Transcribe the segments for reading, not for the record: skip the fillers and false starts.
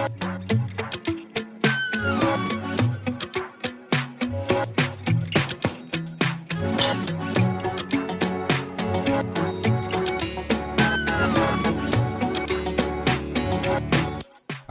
A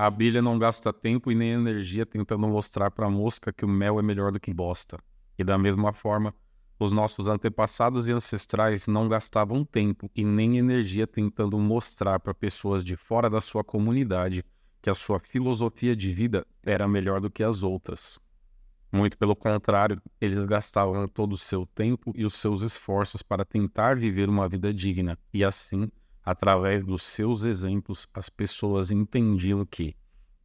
abelha não gasta tempo e nem energia tentando mostrar para a mosca que o mel é melhor do que bosta. E da mesma forma, os nossos antepassados e ancestrais não gastavam tempo e nem energia tentando mostrar para pessoas de fora da sua comunidade que a sua filosofia de vida era melhor do que as outras. Muito pelo contrário, eles gastavam todo o seu tempo e os seus esforços para tentar viver uma vida digna, e assim, através dos seus exemplos, as pessoas entendiam que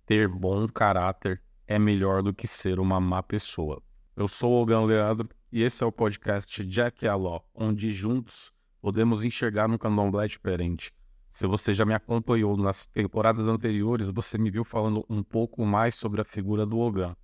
ter bom caráter é melhor do que ser uma má pessoa. Eu sou o Logan Leandro e esse é o podcast Jack Aló, onde juntos podemos enxergar um candomblé diferente. Se você já me acompanhou nas temporadas anteriores, você me viu falando um pouco mais sobre a figura do Logan.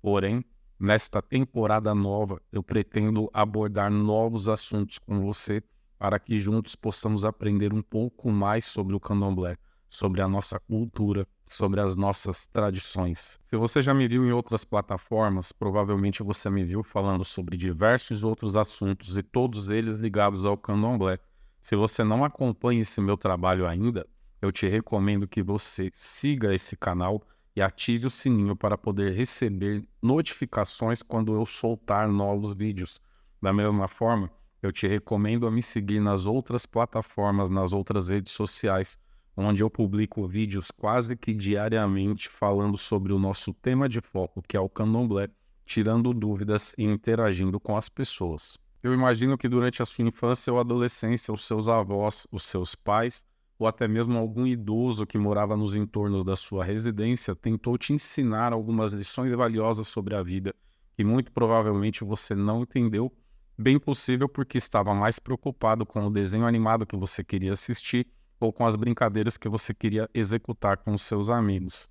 Porém, nesta temporada nova, eu pretendo abordar novos assuntos com você para que juntos possamos aprender um pouco mais sobre o candomblé, sobre a nossa cultura, sobre as nossas tradições. Se você já me viu em outras plataformas, provavelmente você me viu falando sobre diversos outros assuntos e todos eles ligados ao candomblé. Se você não acompanha esse meu trabalho ainda, eu te recomendo que você siga esse canal e ative o sininho para poder receber notificações quando eu soltar novos vídeos. Da mesma forma, eu te recomendo a me seguir nas outras plataformas, nas outras redes sociais, onde eu publico vídeos quase que diariamente falando sobre o nosso tema de foco, que é o candomblé, tirando dúvidas e interagindo com as pessoas. Eu imagino que durante a sua infância ou adolescência, os seus avós, os seus pais, ou até mesmo algum idoso que morava nos entornos da sua residência tentou te ensinar algumas lições valiosas sobre a vida, que muito provavelmente você não entendeu, bem possível porque estava mais preocupado com o desenho animado que você queria assistir ou com as brincadeiras que você queria executar com os seus amigos.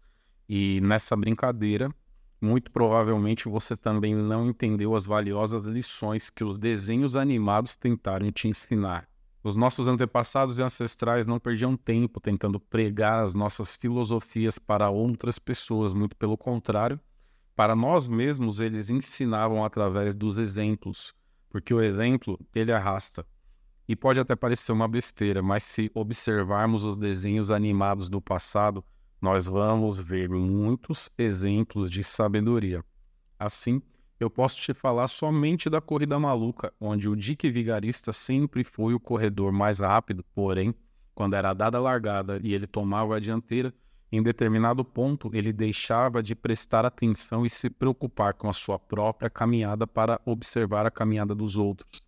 E nessa brincadeira, muito provavelmente você também não entendeu as valiosas lições que os desenhos animados tentaram te ensinar. Os nossos antepassados e ancestrais não perdiam tempo tentando pregar as nossas filosofias para outras pessoas, muito pelo contrário, para nós mesmos eles ensinavam através dos exemplos, porque o exemplo, ele arrasta. E pode até parecer uma besteira, mas se observarmos os desenhos animados do passado, nós vamos ver muitos exemplos de sabedoria. Assim, eu posso te falar somente da Corrida Maluca, onde o Dick Vigarista sempre foi o corredor mais rápido, porém, quando era dada a largada e ele tomava a dianteira, em determinado ponto ele deixava de prestar atenção e se preocupar com a sua própria caminhada para observar a caminhada dos outros.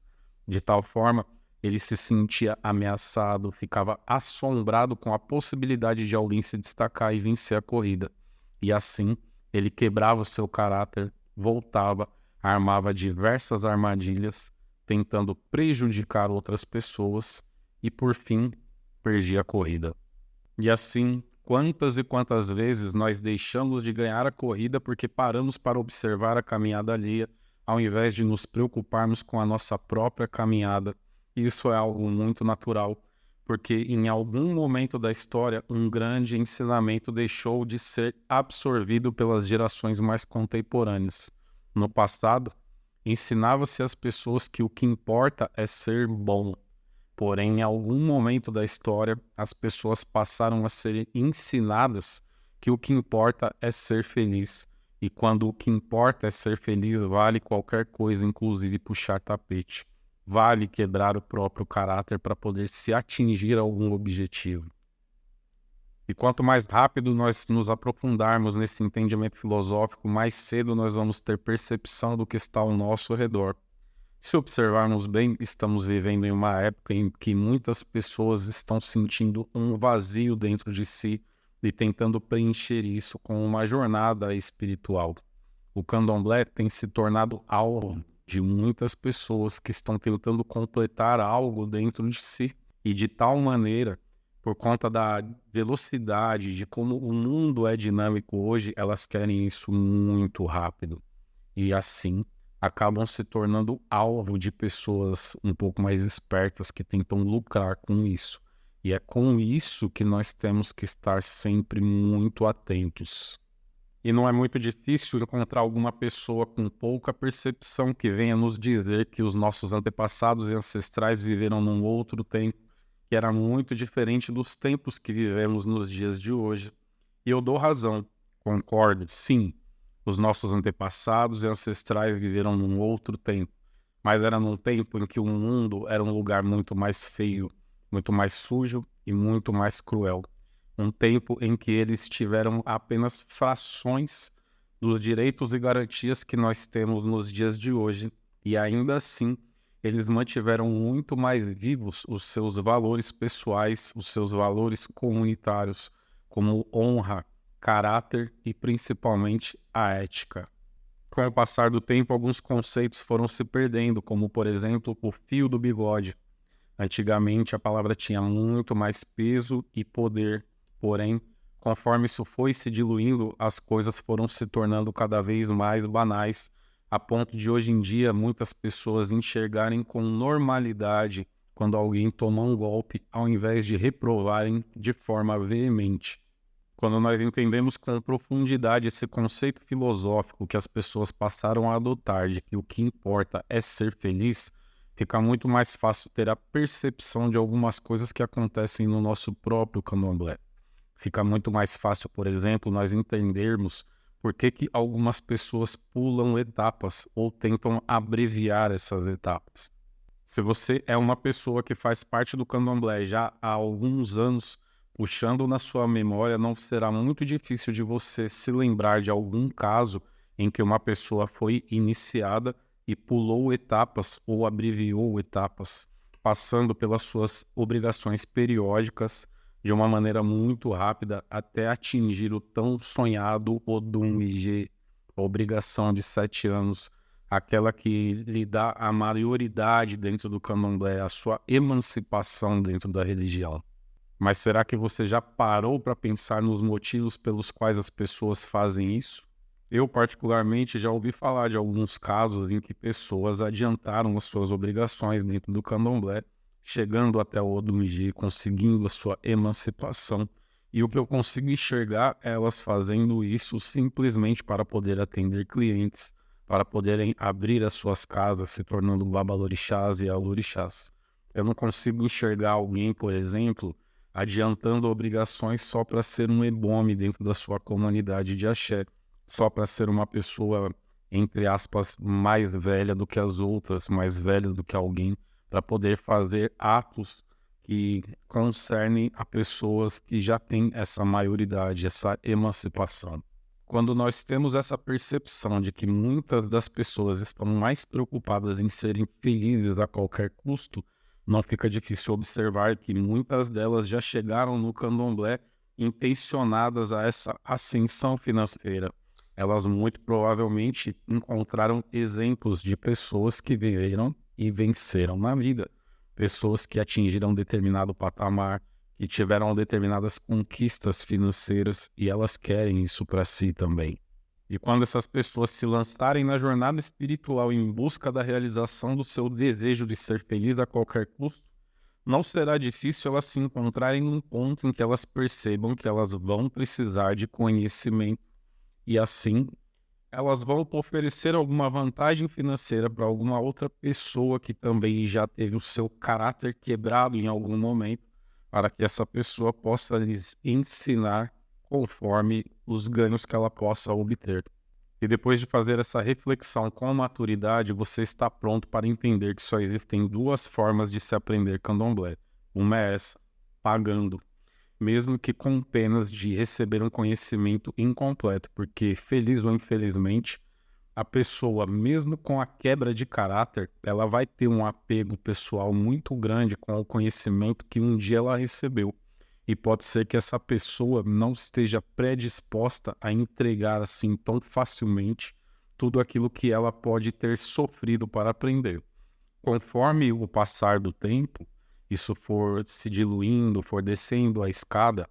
De tal forma, ele se sentia ameaçado, ficava assombrado com a possibilidade de alguém se destacar e vencer a corrida. E assim, ele quebrava o seu caráter, voltava, armava diversas armadilhas, tentando prejudicar outras pessoas e, por fim, perdia a corrida. E assim, quantas e quantas vezes nós deixamos de ganhar a corrida porque paramos para observar a caminhada alheia, ao invés de nos preocuparmos com a nossa própria caminhada. Isso é algo muito natural, porque em algum momento da história, um grande ensinamento deixou de ser absorvido pelas gerações mais contemporâneas. No passado, ensinava-se às pessoas que o que importa é ser bom. Porém, em algum momento da história, as pessoas passaram a ser ensinadas que o que importa é ser feliz. E quando o que importa é ser feliz, vale qualquer coisa, inclusive puxar tapete. Vale quebrar o próprio caráter para poder se atingir algum objetivo. E quanto mais rápido nós nos aprofundarmos nesse entendimento filosófico, mais cedo nós vamos ter percepção do que está ao nosso redor. Se observarmos bem, estamos vivendo em uma época em que muitas pessoas estão sentindo um vazio dentro de si e tentando preencher isso com uma jornada espiritual. O candomblé tem se tornado alvo de muitas pessoas que estão tentando completar algo dentro de si. E de tal maneira, por conta da velocidade, de como o mundo é dinâmico hoje, elas querem isso muito rápido. E assim, acabam se tornando alvo de pessoas um pouco mais espertas que tentam lucrar com isso. E é com isso que nós temos que estar sempre muito atentos. E não é muito difícil encontrar alguma pessoa com pouca percepção que venha nos dizer que os nossos antepassados e ancestrais viveram num outro tempo, que era muito diferente dos tempos que vivemos nos dias de hoje. E eu dou razão, concordo, sim, os nossos antepassados e ancestrais viveram num outro tempo, mas era num tempo em que o mundo era um lugar muito mais feio, muito mais sujo e muito mais cruel. Um tempo em que eles tiveram apenas frações dos direitos e garantias que nós temos nos dias de hoje, e ainda assim eles mantiveram muito mais vivos os seus valores pessoais, os seus valores comunitários, como honra, caráter e principalmente a ética. Com o passar do tempo, alguns conceitos foram se perdendo, como por exemplo o fio do bigode. Antigamente a palavra tinha muito mais peso e poder, porém, conforme isso foi se diluindo, as coisas foram se tornando cada vez mais banais, a ponto de hoje em dia muitas pessoas enxergarem com normalidade quando alguém toma um golpe, ao invés de reprovarem de forma veemente. Quando nós entendemos com profundidade esse conceito filosófico que as pessoas passaram a adotar de que o que importa é ser feliz, fica muito mais fácil ter a percepção de algumas coisas que acontecem no nosso próprio candomblé. Fica muito mais fácil, por exemplo, nós entendermos por que algumas pessoas pulam etapas ou tentam abreviar essas etapas. Se você é uma pessoa que faz parte do candomblé já há alguns anos, puxando na sua memória, não será muito difícil de você se lembrar de algum caso em que uma pessoa foi iniciada e pulou etapas ou abreviou etapas, passando pelas suas obrigações periódicas de uma maneira muito rápida até atingir o tão sonhado Odum IG, a obrigação de 7 anos, aquela que lhe dá a maioridade dentro do candomblé, a sua emancipação dentro da religião. Mas será que você já parou para pensar nos motivos pelos quais as pessoas fazem isso? Eu, particularmente, já ouvi falar de alguns casos em que pessoas adiantaram as suas obrigações dentro do candomblé, chegando até o Odumji, conseguindo a sua emancipação. E o que eu consigo enxergar é elas fazendo isso simplesmente para poder atender clientes, para poderem abrir as suas casas, se tornando babalorixás e alorixás. Eu não consigo enxergar alguém, por exemplo, adiantando obrigações só para ser um ebome dentro da sua comunidade de axé, só para ser uma pessoa, entre aspas, mais velha do que as outras, mais velha do que alguém, para poder fazer atos que concernem a pessoas que já têm essa maioridade, essa emancipação. Quando nós temos essa percepção de que muitas das pessoas estão mais preocupadas em serem felizes a qualquer custo, não fica difícil observar que muitas delas já chegaram no candomblé intencionadas a essa ascensão financeira. Elas muito provavelmente encontraram exemplos de pessoas que viveram e venceram na vida. Pessoas que atingiram determinado patamar, que tiveram determinadas conquistas financeiras e elas querem isso para si também. E quando essas pessoas se lançarem na jornada espiritual em busca da realização do seu desejo de ser feliz a qualquer custo, não será difícil elas se encontrarem num ponto em que elas percebam que elas vão precisar de conhecimento e assim elas vão oferecer alguma vantagem financeira para alguma outra pessoa que também já teve o seu caráter quebrado em algum momento, para que essa pessoa possa lhes ensinar conforme os ganhos que ela possa obter. E depois de fazer essa reflexão com maturidade, você está pronto para entender que só existem duas formas de se aprender candomblé. Uma é essa, pagando, mesmo que com penas de receber um conhecimento incompleto, porque, feliz ou infelizmente, a pessoa, mesmo com a quebra de caráter, ela vai ter um apego pessoal muito grande com o conhecimento que um dia ela recebeu. E pode ser que essa pessoa não esteja predisposta a entregar assim tão facilmente tudo aquilo que ela pode ter sofrido para aprender. Conforme o passar do tempo, isso for se diluindo, for descendo a escada,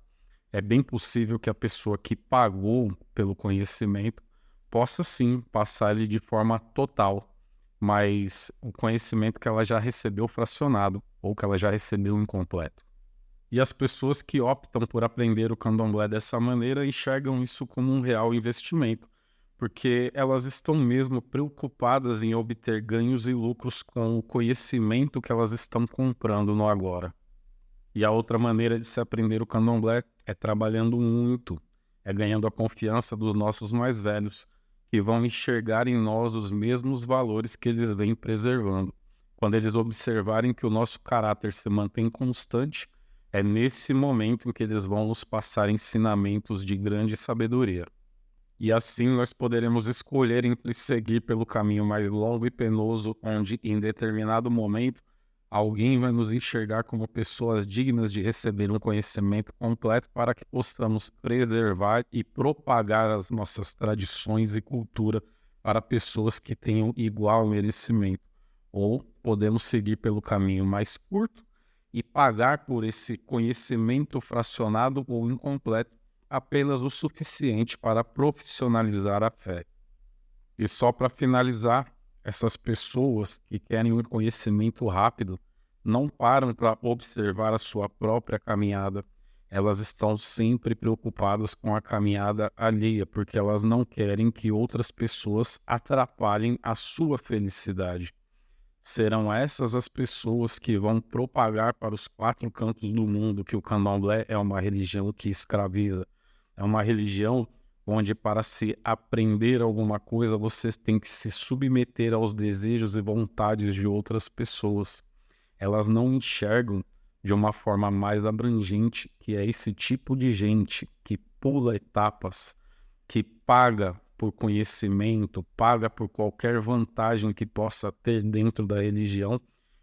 é bem possível que a pessoa que pagou pelo conhecimento possa sim passar ele de forma total, mas o conhecimento que ela já recebeu fracionado ou que ela já recebeu incompleto. E as pessoas que optam por aprender o candomblé dessa maneira enxergam isso como um real investimento, porque elas estão mesmo preocupadas em obter ganhos e lucros com o conhecimento que elas estão comprando no agora. E a outra maneira de se aprender o candomblé é trabalhando muito, é ganhando a confiança dos nossos mais velhos, que vão enxergar em nós os mesmos valores que eles vêm preservando. Quando eles observarem que o nosso caráter se mantém constante, é nesse momento em que eles vão nos passar ensinamentos de grande sabedoria. E assim nós poderemos escolher entre seguir pelo caminho mais longo e penoso, onde, em determinado momento, alguém vai nos enxergar como pessoas dignas de receber um conhecimento completo para que possamos preservar e propagar as nossas tradições e cultura para pessoas que tenham igual merecimento. Ou podemos seguir pelo caminho mais curto e pagar por esse conhecimento fracionado ou incompleto apenas o suficiente para profissionalizar a fé. E só para finalizar, essas pessoas que querem um conhecimento rápido não param para observar a sua própria caminhada. Elas estão sempre preocupadas com a caminhada alheia, porque elas não querem que outras pessoas atrapalhem a sua felicidade. Serão essas as pessoas que vão propagar para os 4 cantos do mundo que o candomblé é uma religião que escraviza. É uma religião onde, para se aprender alguma coisa, você tem que se submeter aos desejos e vontades de outras pessoas. Elas não enxergam de uma forma mais abrangente que é esse tipo de gente que pula etapas, que paga por conhecimento, paga por qualquer vantagem que possa ter dentro da religião,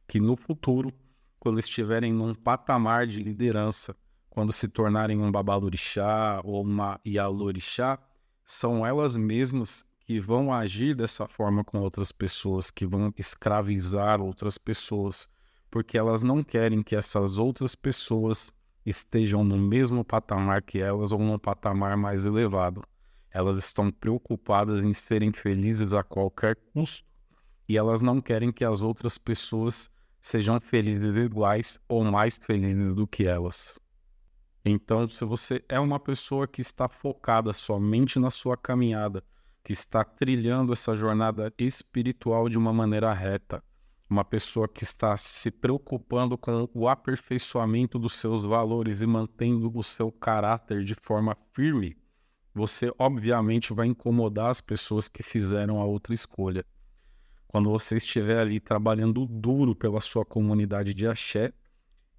que no futuro, quando estiverem num patamar de liderança, quando se tornarem um babalorixá ou uma ialorixá, são elas mesmas que vão agir dessa forma com outras pessoas, que vão escravizar outras pessoas, porque elas não querem que essas outras pessoas estejam no mesmo patamar que elas ou num patamar mais elevado. Elas estão preocupadas em serem felizes a qualquer custo e elas não querem que as outras pessoas sejam felizes iguais ou mais felizes do que elas. Então, se você é uma pessoa que está focada somente na sua caminhada, que está trilhando essa jornada espiritual de uma maneira reta, uma pessoa que está se preocupando com o aperfeiçoamento dos seus valores e mantendo o seu caráter de forma firme, você obviamente vai incomodar as pessoas que fizeram a outra escolha. Quando você estiver ali trabalhando duro pela sua comunidade de axé,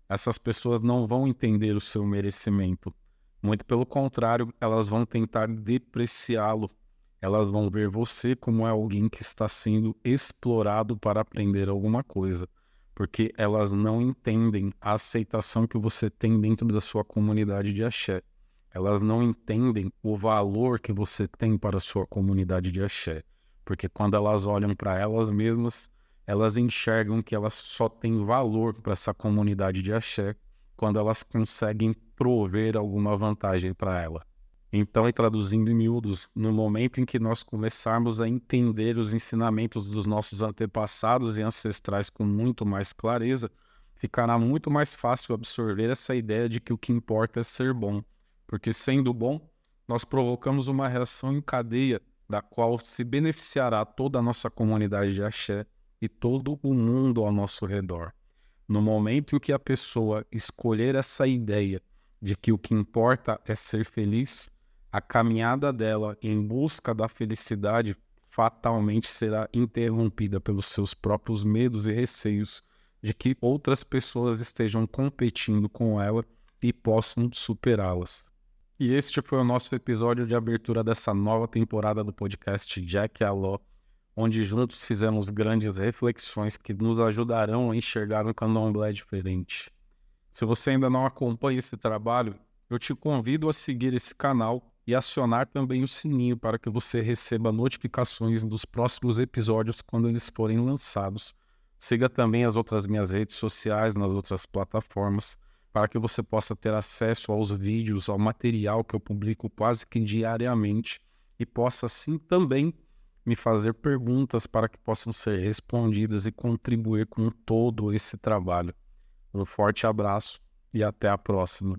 essas pessoas não vão entender o seu merecimento. Muito pelo contrário, elas vão tentar depreciá-lo. Elas vão ver você como alguém que está sendo explorado para aprender alguma coisa, porque elas não entendem a aceitação que você tem dentro da sua comunidade de axé. Elas não entendem o valor que você tem para a sua comunidade de axé, porque quando elas olham para elas mesmas, elas enxergam que elas só têm valor para essa comunidade de axé quando elas conseguem prover alguma vantagem para ela. Então, e traduzindo em miúdos, no momento em que nós começarmos a entender os ensinamentos dos nossos antepassados e ancestrais com muito mais clareza, ficará muito mais fácil absorver essa ideia de que o que importa é ser bom, porque sendo bom, nós provocamos uma reação em cadeia da qual se beneficiará toda a nossa comunidade de axé e todo o mundo ao nosso redor. No momento em que a pessoa escolher essa ideia de que o que importa é ser feliz, a caminhada dela em busca da felicidade fatalmente será interrompida pelos seus próprios medos e receios de que outras pessoas estejam competindo com ela e possam superá-las. E este foi o nosso episódio de abertura dessa nova temporada do podcast Jack Aló, onde juntos fizemos grandes reflexões que nos ajudarão a enxergar um candomblé diferente. Se você ainda não acompanha esse trabalho, eu te convido a seguir esse canal e acionar também o sininho para que você receba notificações dos próximos episódios quando eles forem lançados. Siga também as outras minhas redes sociais nas outras plataformas para que você possa ter acesso aos vídeos, ao material que eu publico quase que diariamente e possa assim também me fazer perguntas para que possam ser respondidas e contribuir com todo esse trabalho. Um forte abraço e até a próxima.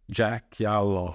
Jack Allo.